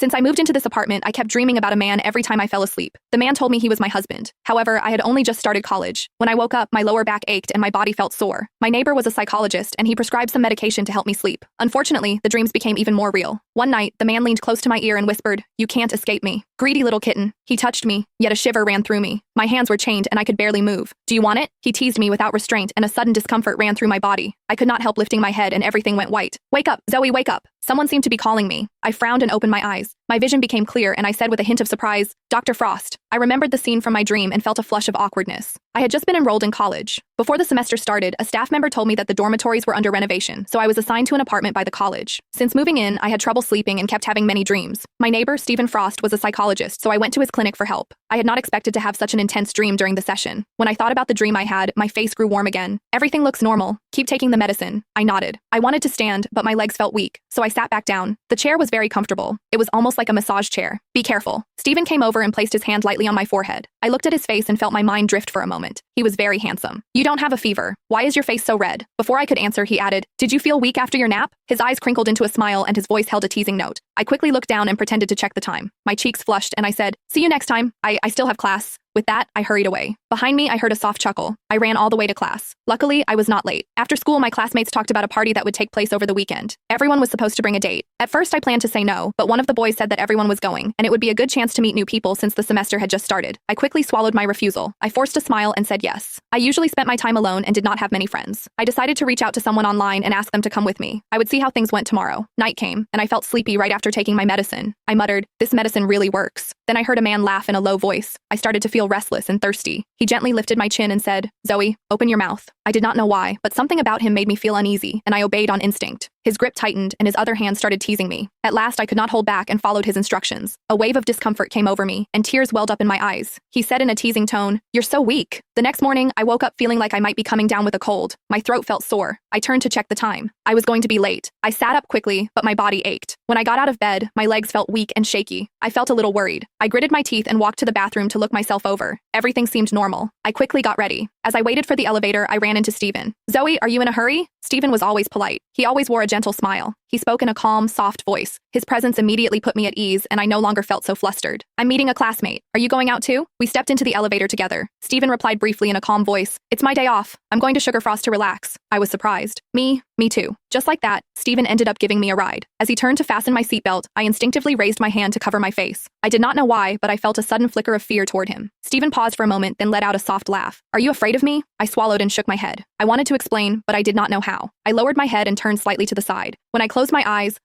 Since I moved into this apartment, I kept dreaming about a man every time I fell asleep. The man told me he was my husband. However, I had only just started college. When I woke up, my lower back ached and my body felt sore. My neighbor was a psychologist and he prescribed some medication to help me sleep. Unfortunately, the dreams became even more real. One night, the man leaned close to my ear and whispered, "You can't escape me." Greedy little kitten. He touched me, yet a shiver ran through me. My hands were chained and I could barely move. "Do you want it?" He teased me without restraint and a sudden discomfort ran through my body. I could not help lifting my head and everything went white. "Wake up, Zoe, wake up." Someone seemed to be calling me. I frowned and opened my eyes. My vision became clear and I said with a hint of surprise, "Dr. Frost." I remembered the scene from my dream and felt a flush of awkwardness. I had just been enrolled in college. Before the semester started, a staff member told me that the dormitories were under renovation, so I was assigned to an apartment by the college. Since moving in, I had trouble sleeping and kept having many dreams. My neighbor, Stephen Frost, was a psychologist, so I went to his clinic for help. I had not expected to have such an intense dream during the session. When I thought about the dream I had, my face grew warm again. "Everything looks normal. Keep taking the medicine." I nodded. I wanted to stand, but my legs felt weak, so I sat back down. The chair was very comfortable. It was almost like a massage chair. "Be careful." Stephen came over and placed his hand lightly on my forehead. I looked at his face and felt my mind drift for a moment. He was very handsome. "You don't have a fever. Why is your face so red?" Before I could answer, he added, "Did you feel weak after your nap?" His eyes crinkled into a smile and his voice held a teasing note. I quickly looked down and pretended to check the time. My cheeks flushed and I said, "See you next time. I still have class." With that, I hurried away. Behind me, I heard a soft chuckle. I ran all the way to class. Luckily, I was not late. After school, my classmates talked about a party that would take place over the weekend. Everyone was supposed to bring a date. At first, I planned to say no, but one of the boys said that everyone was going, and it would be a good chance to meet new people since the semester had just started. I quickly swallowed my refusal. I forced a smile and said yes. I usually spent my time alone and did not have many friends. I decided to reach out to someone online and ask them to come with me. I would see how things went tomorrow. Night came, and I felt sleepy right after taking my medicine. I muttered, "This medicine really works." Then I heard a man laugh in a low voice. I started to feel restless and thirsty. He gently lifted my chin and said, "Zoe, open your mouth." I did not know why, but something about him made me feel uneasy, and I obeyed on instinct. His grip tightened, and his other hand started teasing me. At last, I could not hold back and followed his instructions. A wave of discomfort came over me, and tears welled up in my eyes. He said in a teasing tone, "You're so weak." The next morning, I woke up feeling like I might be coming down with a cold. My throat felt sore. I turned to check the time. I was going to be late. I sat up quickly, but my body ached. When I got out of bed, my legs felt weak and shaky. I felt a little worried. I gritted my teeth and walked to the bathroom to look myself over. Everything seemed normal. I quickly got ready. As I waited for the elevator, I ran into Stephen. "Zoe, are you in a hurry?" Stephen was always polite. He always wore a gentle smile. He spoke in a calm, soft voice. His presence immediately put me at ease, and I no longer felt so flustered. "I'm meeting a classmate. Are you going out too?" We stepped into the elevator together. Stephen replied briefly in a calm voice, "It's my day off. I'm going to Sugar Frost to relax." I was surprised. Me too." Just like that, Stephen ended up giving me a ride. As he turned to fasten my seatbelt, I instinctively raised my hand to cover my face. I did not know why, but I felt a sudden flicker of fear toward him. Stephen paused for a moment, then let out a soft laugh. "Are you afraid of me?" I swallowed and shook my head. I wanted to explain, but I did not know how. I lowered my head and turned slightly to the side. When I closed my eyes,